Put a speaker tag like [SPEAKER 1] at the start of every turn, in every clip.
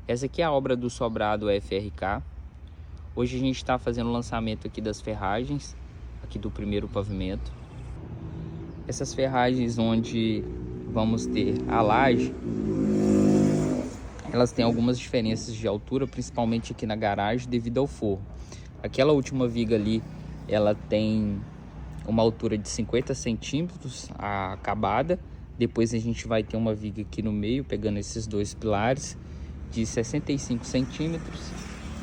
[SPEAKER 1] Essa aqui é a obra do sobrado FRK. Hoje a gente está fazendo o lançamento aqui das ferragens, aqui do primeiro pavimento. Essas ferragens onde vamos ter a laje, elas têm algumas diferenças de altura, principalmente aqui na garagem, devido ao forro. Aquela última viga ali, ela tem uma altura de 50 centímetros a acabada. Depois a gente vai ter uma viga aqui no meio, pegando esses dois pilares, de 65 centímetros.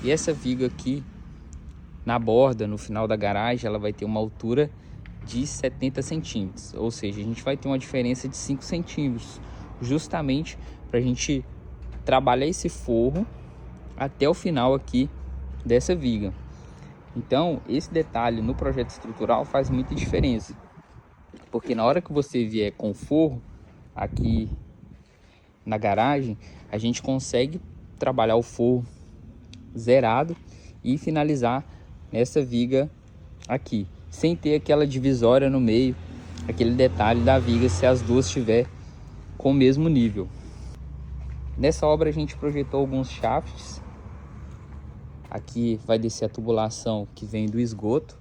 [SPEAKER 1] E essa viga aqui, na borda, no final da garagem, ela vai ter uma altura de 70 centímetros. Ou seja, a gente vai ter uma diferença de 5 centímetros, justamente para a gente trabalhar esse forro até o final aqui dessa viga. Então, esse detalhe no projeto estrutural faz muita diferença, porque na hora que você vier com o forro aqui na garagem, a gente consegue trabalhar o forro zerado e finalizar nessa viga aqui, sem ter aquela divisória no meio, aquele detalhe da viga se as duas estiver com o mesmo nível. Nessa obra a gente projetou alguns shafts. Aqui vai descer a tubulação que vem do esgoto.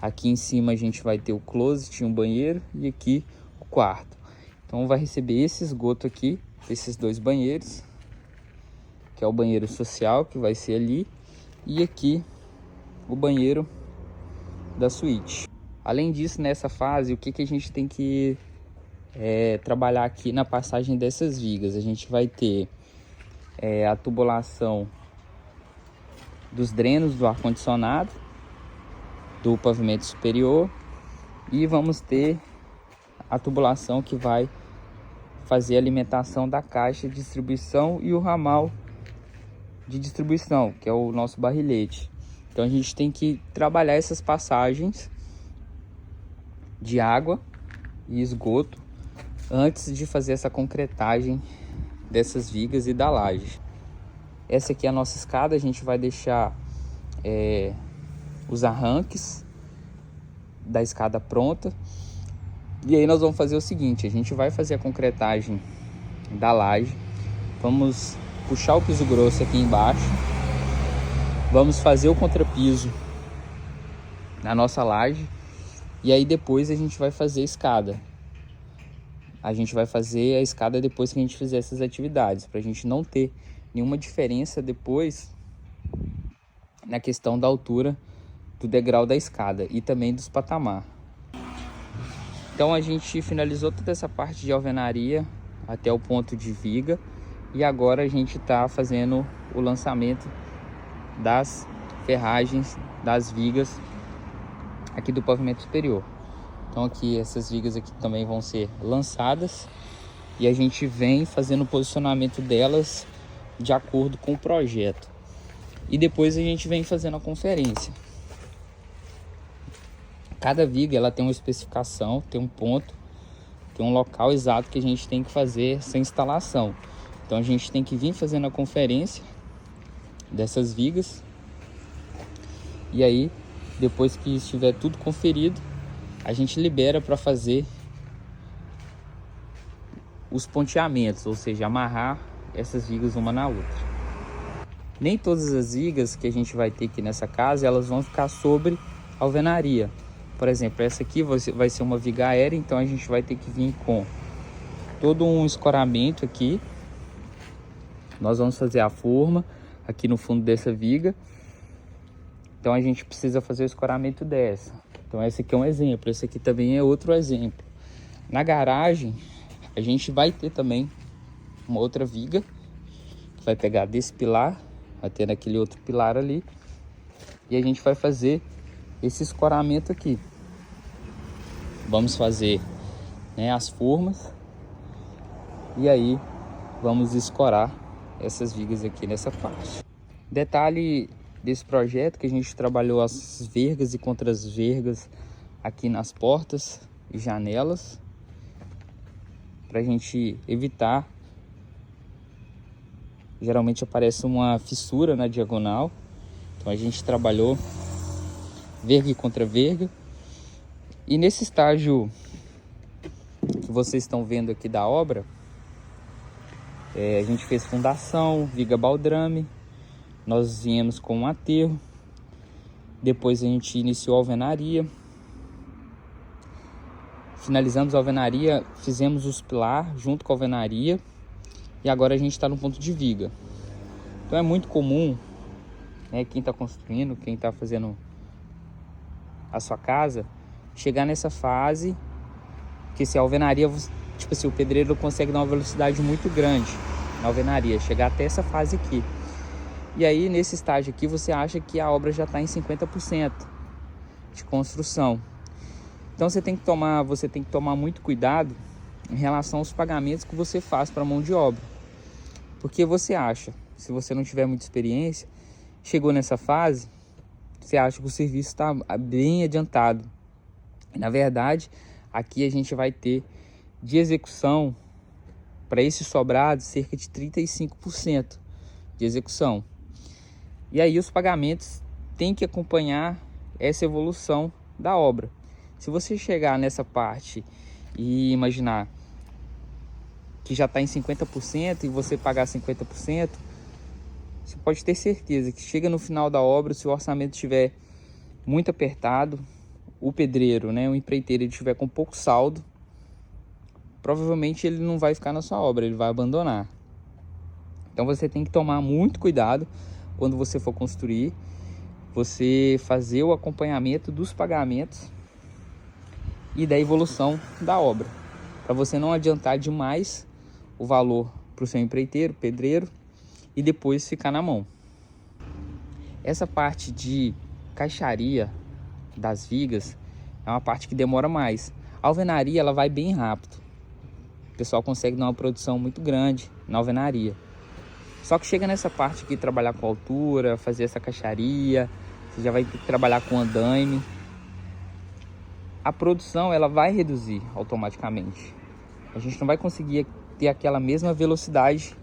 [SPEAKER 1] Aqui em cima a gente vai ter o closet, um banheiro, e aqui o quarto. Então vai receber esse esgoto aqui, esses dois banheiros, que é o banheiro social, que vai ser ali, e aqui o banheiro da suíte. Além disso, nessa fase, o que a gente tem que trabalhar aqui na passagem dessas vigas? A gente vai ter a tubulação dos drenos do ar-condicionado, do pavimento superior, e vamos ter a tubulação que vai fazer a alimentação da caixa de distribuição e o ramal de distribuição, que é o nosso barrilhete. Então a gente tem que trabalhar essas passagens de água e esgoto antes de fazer essa concretagem dessas vigas e da laje. Essa aqui é a nossa escada. A gente vai deixar os arranques da escada pronta. E aí nós vamos fazer o seguinte: a gente vai fazer a concretagem da laje. Vamos puxar o piso grosso aqui embaixo. Vamos fazer o contrapiso na nossa laje. E aí depois a gente vai fazer a escada. A gente vai fazer a escada depois que a gente fizer essas atividades, para a gente não ter nenhuma diferença depois na questão da altura do degrau da escada e também dos patamar. Então a gente finalizou toda essa parte de alvenaria até o ponto de viga, e agora a gente está fazendo o lançamento das ferragens das vigas aqui do pavimento superior. Então aqui essas vigas aqui também vão ser lançadas, e a gente vem fazendo o posicionamento delas de acordo com o projeto. E depois a gente vem fazendo a conferência. Cada viga ela tem uma especificação, tem um ponto, tem um local exato que a gente tem que fazer essa instalação. Então a gente tem que vir fazendo a conferência dessas vigas. E aí, depois que estiver tudo conferido, a gente libera para fazer os ponteamentos, ou seja, amarrar essas vigas uma na outra. Nem todas as vigas que a gente vai ter aqui nessa casa, elas vão ficar sobre alvenaria. Por exemplo, essa aqui vai ser uma viga aérea, então a gente vai ter que vir com todo um escoramento aqui. Nós vamos fazer a forma aqui no fundo dessa viga. Então a gente precisa fazer o escoramento dessa. Então esse aqui é um exemplo, esse aqui também é outro exemplo. Na garagem, a gente vai ter também uma outra viga, que vai pegar desse pilar até naquele outro pilar ali, e a gente vai fazer esse escoramento aqui. Vamos fazer, as formas, e aí vamos escorar essas vigas aqui nessa parte. Detalhe desse projeto que a gente trabalhou as vergas e contra as vergas aqui nas portas e janelas, para a gente evitar. Geralmente aparece uma fissura na diagonal, então a gente trabalhou verga e contra verga. E nesse estágio que vocês estão vendo aqui da obra, A gente fez fundação, viga baldrame, nós viemos com um aterro, depois a gente iniciou a alvenaria, finalizamos a alvenaria, fizemos os pilar junto com a alvenaria e agora a gente está no ponto de viga. Então é muito comum, né, quem está construindo, quem está fazendo a sua casa, chegar nessa fase, que se a alvenaria, tipo assim, o pedreiro consegue dar uma velocidade muito grande na alvenaria, chegar até essa fase aqui. E aí, nesse estágio aqui, você acha que a obra já está em 50% de construção. Então você tem que tomar muito cuidado em relação aos pagamentos que você faz para a mão de obra. Porque você acha, se você não tiver muita experiência, chegou nessa fase, você acha que o serviço está bem adiantado. Na verdade, aqui a gente vai ter de execução para esses sobrados cerca de 35% de execução. E aí os pagamentos têm que acompanhar essa evolução da obra. Se você chegar nessa parte e imaginar que já está em 50% e você pagar 50%, você pode ter certeza que chega no final da obra, se o orçamento estiver muito apertado, o pedreiro, né, o empreiteiro, ele estiver com pouco saldo, provavelmente ele não vai ficar na sua obra, ele vai abandonar. Então você tem que tomar muito cuidado quando você for construir, você fazer o acompanhamento dos pagamentos e da evolução da obra, para você não adiantar demais o valor para o seu empreiteiro, pedreiro, e depois ficar na mão. Essa parte de caixaria das vigas é uma parte que demora mais. A alvenaria ela vai bem rápido. O pessoal consegue dar uma produção muito grande na alvenaria. Só que chega nessa parte aqui, trabalhar com altura, fazer essa caixaria, você já vai ter que trabalhar com andaime. A produção ela vai reduzir automaticamente. A gente não vai conseguir ter aquela mesma velocidade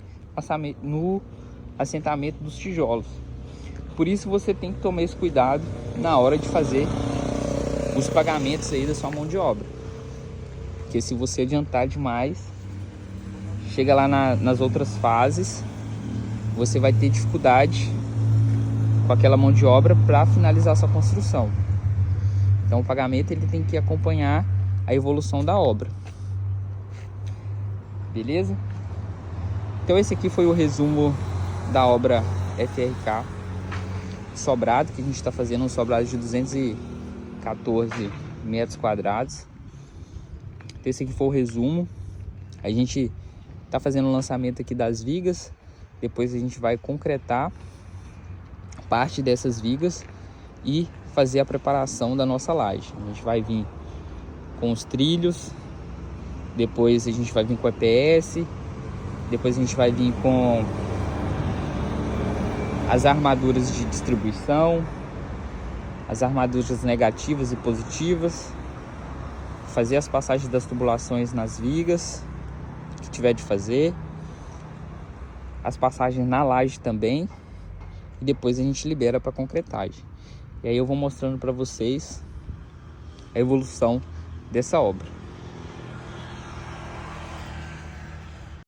[SPEAKER 1] no assentamento dos tijolos. Por isso você tem que tomar esse cuidado na hora de fazer os pagamentos aí da sua mão de obra. Porque se você adiantar demais, chega lá nas outras fases, você vai ter dificuldade com aquela mão de obra para finalizar a sua construção. Então o pagamento ele tem que acompanhar a evolução da obra. Beleza? Então esse aqui foi o resumo da obra FRK sobrado, que a gente está fazendo um sobrado de 214 metros quadrados. Então esse aqui foi o resumo. A gente está fazendo o lançamento aqui das vigas, depois a gente vai concretar parte dessas vigas e fazer a preparação da nossa laje. A gente vai vir com os trilhos, depois a gente vai vir com o EPS, depois a gente vai vir com as armaduras de distribuição, as armaduras negativas e positivas, fazer as passagens das tubulações nas vigas, que tiver de fazer, as passagens na laje também, e depois a gente libera para concretagem. E aí eu vou mostrando para vocês a evolução dessa obra.